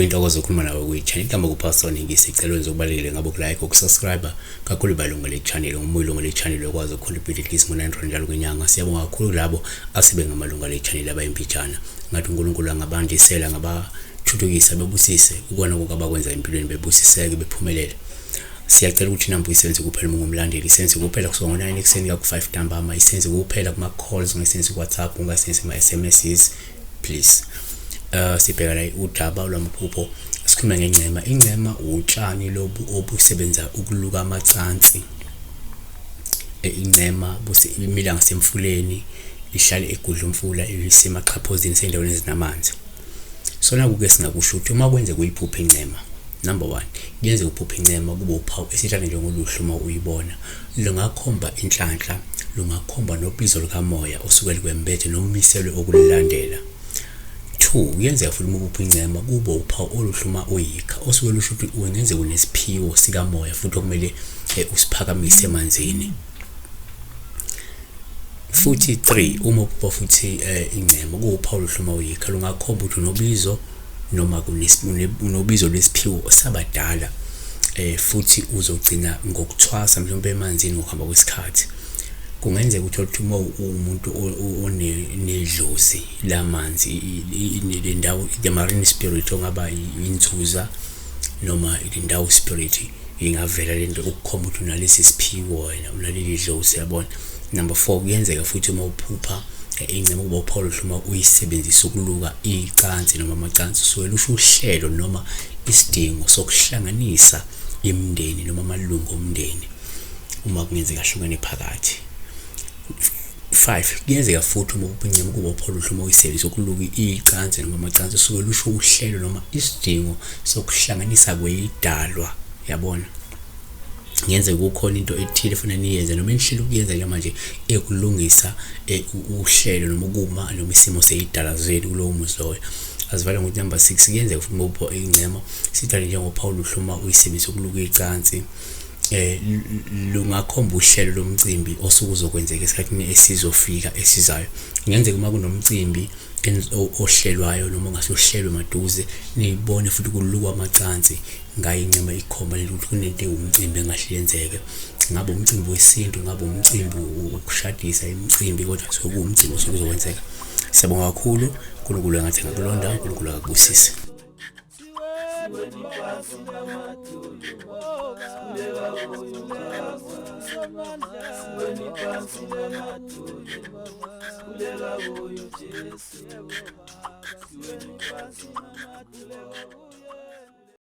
kuyintokozo ukukhuluma nawe kwi-channel igama kupastor ngisicelo ngizokubalekile ngabo kulike ukusubscribe kakhulu balunga le channel umuyilunga le channel okwazi ukucontribute at least ngo-9 njalo kwenyanga. Siyabonga kakhulu labo asibe ngamalunga le channel abayimpijana ngathi uNkulunkulu angabandisela ngabathuthukisa bebusise ukona kokabakwenza empilweni bebusiseke bephumelele. Siyacela ukuthi nambu isenze kuphela ngomlandeli isenze kuphela kusuka ngo9 ekseni ka ku5 ntambama isenze kuphela kuma calls ngesenze WhatsApp ungasenze ama SMSs please. Sibheka la udaba lwamaphupho sikhuluma ngencema. Incema utshani lobu obusebenza ukuluka amatsansi. Incema imila ngasemfuleni ihlale egudla umfula isemaqhaphozini sendaweni ezinamanzi. Sona kuke singakusho ukuthi uma kwenze kuyiphupha incema, number 1 yenze ukuphupha incema kube uphawu esithanda njengoluhlu uma uyibona lungakhomba inhlanhla, lungakhomba nobizo likamoya osukela kwembethe nomiselwe okulandela. 2 yenze futhi uma kuphupha incema kube uphawu oluhluma uyikha osuke lusho ukuthi ungenze kunesiphiwo sikamoya futhi okumele usiphakamise emanzini. Futhi 3 uma uphupha futhi incema kuwuphawu oluhluma uyikha lungakhomba ukuthi unobizo noma unobizo lesiphiwo sabadala futhi uzogcina ngokuthwasa mhlawumbe emanzini ngokuhamba kwesikhathi. Kungenzeka ukuthi uma umuntu onedlozi lamanzi le ndawo the marine spirit ongaba intsuza noma indawo spirit ingavela lento ukukhomba ukuthi unalesi siphiwo wena unaleli dlozi yabona. Number 4 kuyenzeka futhi uma uphupha incema kuba uphawu hluma uyisebenzisa ukuluka icansi noma amacansi so lusho uhlelo noma isidingo sokuhlanganisa imindeni noma amalungu omndeni uma kungenzeka hlukane phakathi. 5 kuyenzeka futhi uma incema kuba uphawu hluma uyisebenzisa ukuluka icansi noma amacansi so lusho uhlelo noma isidingo sokuhlanganisa kweyidalwa yabona. Ngenze kukhona into ethile funa niyenze noma enhlelo kuyenza ke manje ekulungisa uhlelo noma ukuma noma isimo seyidala zenu kulowo muzi loyo. Asivala ngokuthi number 6 kuyenza futhi uma incema sithale njengophawu hluma uyisebenzisa ukuluka icansi lungakhomba uhlelo lomcimbi osukuzokwenzeka esikhathini esizofika esizayo. Ngenzeka uma kunomcimbi ohlelwayo noma ngasuhlelwe maduze nibone futhi kulukwa amacansi ngayincema ikhomba ukuthi kunento umcimbi engahlenzeke ngabe umcimbi wesintu ngabe umcimbi ukushadisa imicimbi kodwa sokuwumcimbi osokuzokwenzeka. Siyabonga kakhulu uNkulunkulu angathi ngakulonda uNkulunkulu akubusise. Kulega